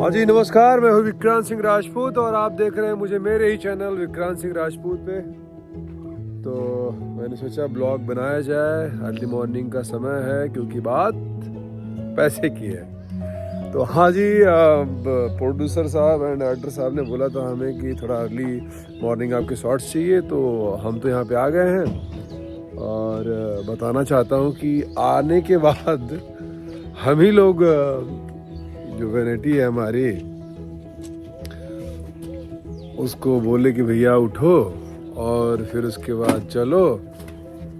हाँ जी नमस्कार, मैं हूँ विक्रांत सिंह राजपूत और आप देख रहे हैं मुझे मेरे ही चैनल विक्रांत सिंह राजपूत पे। तो मैंने सोचा ब्लॉग बनाया जाए, अर्ली मॉर्निंग का समय है क्योंकि बात पैसे की है। तो हाँ जी, प्रोड्यूसर साहब एंड एक्टर साहब ने बोला था हमें कि थोड़ा अर्ली मॉर्निंग आपके शॉर्ट्स चाहिए, तो हम तो यहाँ पे आ गए हैं। और बताना चाहता हूँ कि आने के बाद हम ही लोग जो वैनिटी है हमारी, उसको बोले कि भैया उठो और फिर उसके बाद चलो।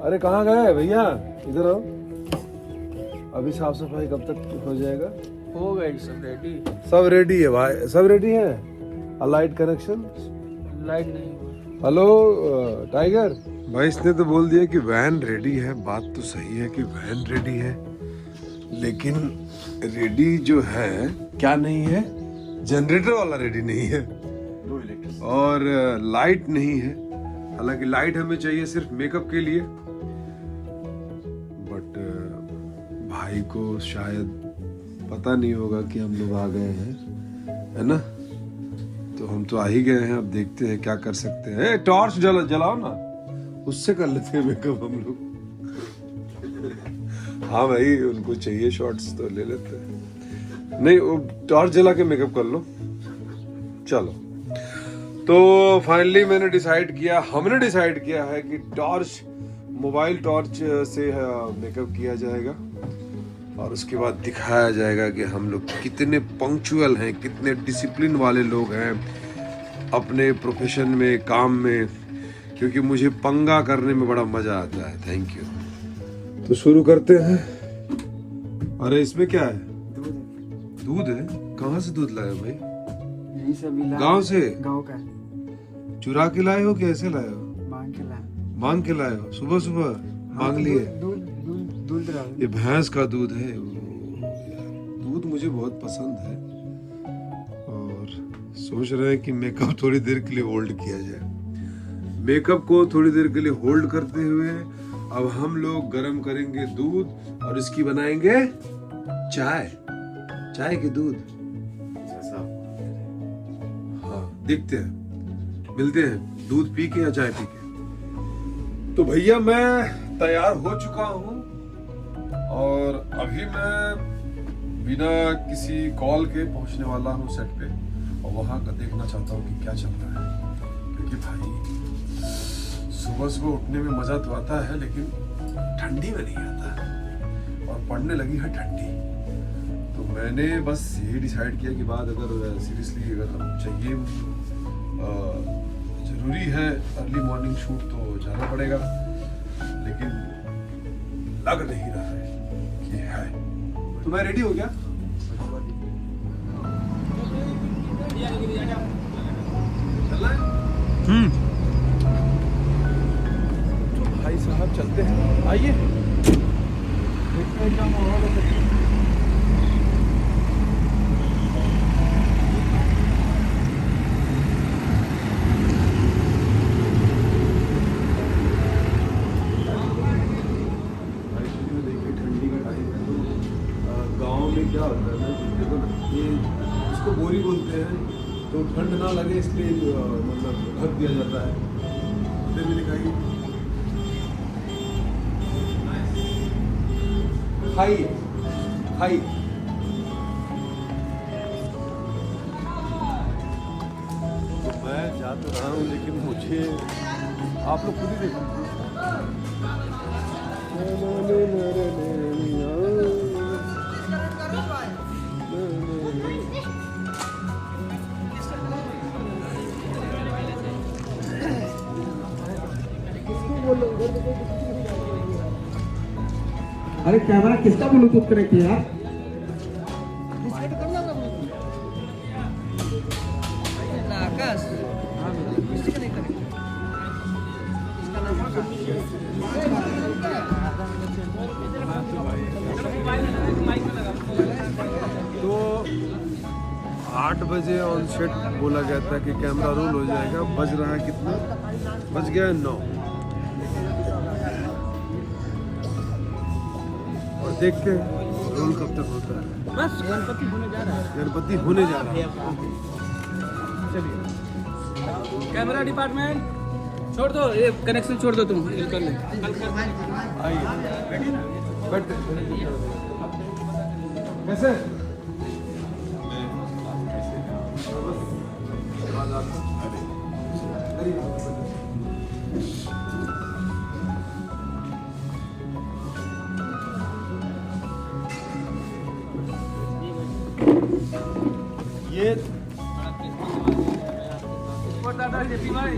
अरे कहाँ गए भैया, इधर आओ। अभी साफ सफाई कब तक हो जाएगा? हो गए सब रेडी। सब रेडी है भाई, सब रेडी है। लाइट कनेक्शन, लाइट नहीं हुआ। हेलो टाइगर भाई, इसने तो बोल दिया कि वैन रेडी है। बात तो सही है कि वैन रेडी है, लेकिन रेडी जो है क्या नहीं है, जनरेटर वाला रेडी नहीं है और लाइट नहीं है। हालांकि लाइट हमें चाहिए सिर्फ मेकअप के लिए, बट भाई को शायद पता नहीं होगा कि हम लोग आ गए हैं, है ना। तो हम तो आ ही गए हैं, अब देखते हैं क्या कर सकते हैं। टॉर्च जलाओ ना, उससे कर लेते हैं मेकअप हम लोग। हाँ भाई, उनको चाहिए शॉर्ट्स तो ले लेते हैं। नहीं, वो टॉर्च जला के मेकअप कर लो। चलो, तो फाइनली हमने डिसाइड किया है कि टॉर्च, मोबाइल टॉर्च से मेकअप किया जाएगा और उसके बाद दिखाया जाएगा कि हम लोग कितने पंक्चुअल हैं, कितने डिसिप्लिन वाले लोग हैं अपने प्रोफेशन में, काम में। क्योंकि मुझे पंगा करने में बड़ा मजा आता है। Thank you. तो शुरू करते हैं। अरे इसमें क्या है? दूध है? कहाँ से दूध लाए हो भाई? यही सब मिला। गांव से? गांव का। चुरा के लाए हो, कैसे लाए हो? मांग के लाए हो? सुबह सुबह मांग लिए? दूध ये भैंस का दूध है। दूध मुझे बहुत पसंद है और सोच रहे हैं कि मेकअप थोड़ी देर के लिए होल्ड किया जाए। मेकअप को थोड़ी देर के लिए होल्ड करते हुए अब हम लोग गरम करेंगे दूध और इसकी बनाएंगे चाय के दूध। हाँ, देखते हैं, मिलते हैं दूध पी के या चाय पी के। तो भैया मैं तैयार हो चुका हूँ और अभी मैं बिना किसी कॉल के पहुंचने वाला हूँ सेट पे और वहां का देखना चाहता हूँ कि क्या चल रहा है। क्योंकि भाई सुबह उठने में मजा तो आता है, लेकिन ठंडी में नहीं आता और पड़ने लगी है ठंडी। तो मैंने बस यही डिसाइड किया कि बाद अगर सीरियसली अगर हम चाहिए, जरूरी है अर्ली मॉर्निंग शूट, तो जाना पड़ेगा। लेकिन लग नहीं रहा है कि है। तो मैं रेडी हो गया। चलना है? तो भाई साहब चलते हैं, आइए देखते हैं क्या माहौल है। क्या होता है ना, देखो ये इसको बोरी बोलते हैं, तो ठंड ना लगे इसलिए मतलब ढक दिया जाता है। फिर भी दिखाइए, खाइए। तो मैं जा तो रहा हूँ, लेकिन मुझे आप लोग खुद ही देखो। अरे कैमरा किसका ब्लूटूथ कनेक्ट है यार? आकाश, तो 8 बजे ऑन सेट बोला गया था कि कैमरा रोल हो जाएगा। बज रहा है कितना? बज गया 9। और देखते हैं रोल कब तक होता है? बस गणपति होने जा रहा है। गणपति होने जा रहा है। चलिए कैमरा डिपार्टमेंट छोड़ दो, ये कनेक्शन छोड़ दो तुम, ये कर ले। आइए बैठते कैसे ये दादा जेपी भाई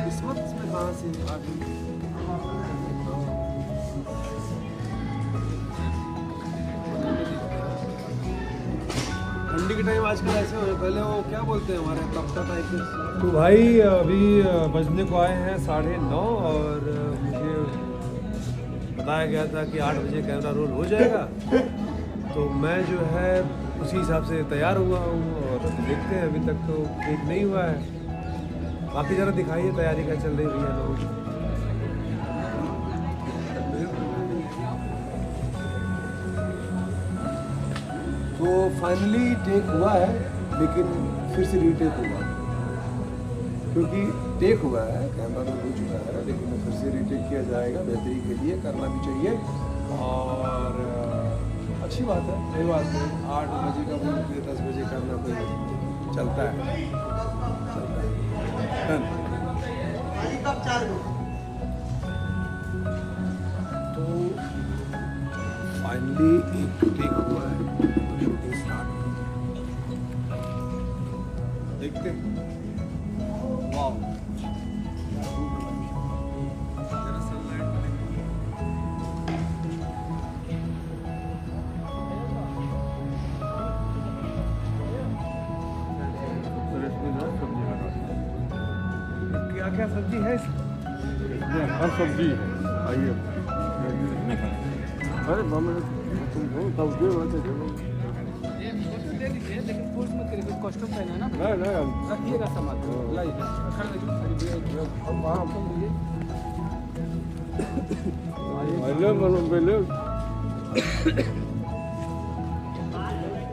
इस वक्त में कहाँ से आ गई? ठंडी के टाइम आजकल ऐसे हो, पहले वो क्या बोलते हैं हमारे तख्ता टाइप के। तो भाई अभी बजने को आए हैं 9:30 और मुझे बताया गया था कि 8 बजे कैमरा रोल हो जाएगा। तो मैं जो है उसी हिसाब से तैयार हुआ हूँ और देखते हैं, अभी तक तो ठीक नहीं हुआ है। बाकी जरा दिखाइए तैयारी क्या चल रही है भैया लोग। तो फाइनली टेक हुआ है, लेकिन फिर से रीटेक हुआ क्योंकि टेक हुआ है, कैमरा तो हो चुका है, लेकिन फिर से रीटेक किया जाएगा। बेहतरी के लिए करना भी चाहिए और अच्छी बात है, कोई बात नहीं। 8 बजे का बोल के 10 बजे करना तो चलता है। तो फाइनली एक टेक हुआ है, तो शूटिंग स्टार्ट देखते हैं। वाव क्या क्या सब्जी है? हर सब्जी है। आइए अरे मामा तुम हो तब दे बोलते चलो। ये फोटो दे दीजिए, लेकिन फोर्स मत करिए, कॉस्ट्यूम पहना है ना। नहीं रखिएगा सामान, लाइए खड़ा रहिए। हम वहाँ तुम दीजिए। पहले मतलब पहले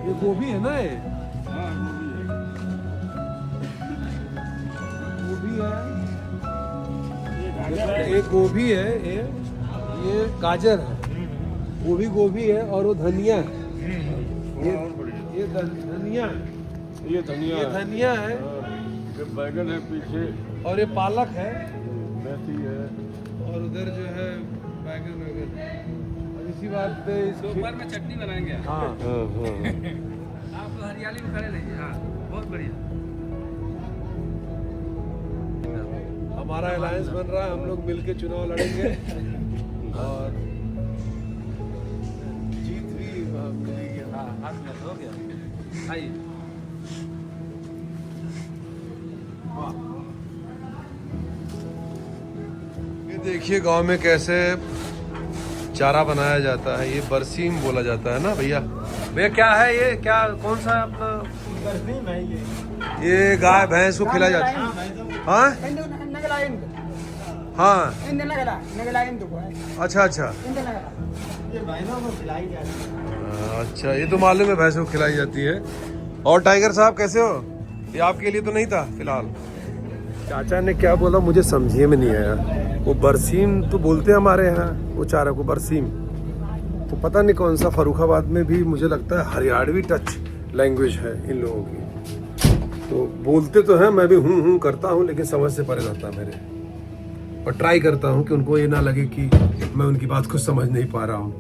ये गोभी है ना, ये गोभी है, एक गोभी है, ये गाजर है, वो भी गोभी है और वो धनिया है। ये धनिया है, ये धनिया ये धनिया है ये बैगन है पीछे, और ये पालक है मेथी है। और उधर जो है बैगन वगैरह। और इसी बात पे दोपहर में चटनी बनाएंगे। हाँ आप हरियाली में खड़े रहिए। हाँ बहुत बढ़िया। हमारा अलायंस बन रहा है, हम लोग मिलके चुनाव लड़ेंगे और जीत भी मिलेगी। हाँ हाथ में हो गया। आइए ये देखिए गांव में कैसे चारा बनाया जाता है। ये बरसीम बोला जाता है ना भैया। भैया क्या है ये, क्या कौन सा है अपना? ये गाय भैंस को खिलाया जाता है। हाँ हाँ अच्छा अच्छा अच्छा, ये तो मालूम है भैंसों को खिलाई जाती है। और टाइगर साहब कैसे हो? ये आपके लिए तो नहीं था फिलहाल। चाचा ने क्या बोला मुझे समझिए में नहीं आया। वो बरसीम तो बोलते हैं हमारे यहाँ, वो चारा को बरसीम। तो पता नहीं कौन सा, फर्रुखाबाद में भी मुझे लगता है हरियाणवी टच लैंग्वेज है इन लोगों की। तो बोलते तो हैं, मैं भी हूँ करता हूँ, लेकिन समझ से परे रहता है मेरे। और ट्राई करता हूँ कि उनको ये ना लगे कि मैं उनकी बात को समझ नहीं पा रहा हूँ।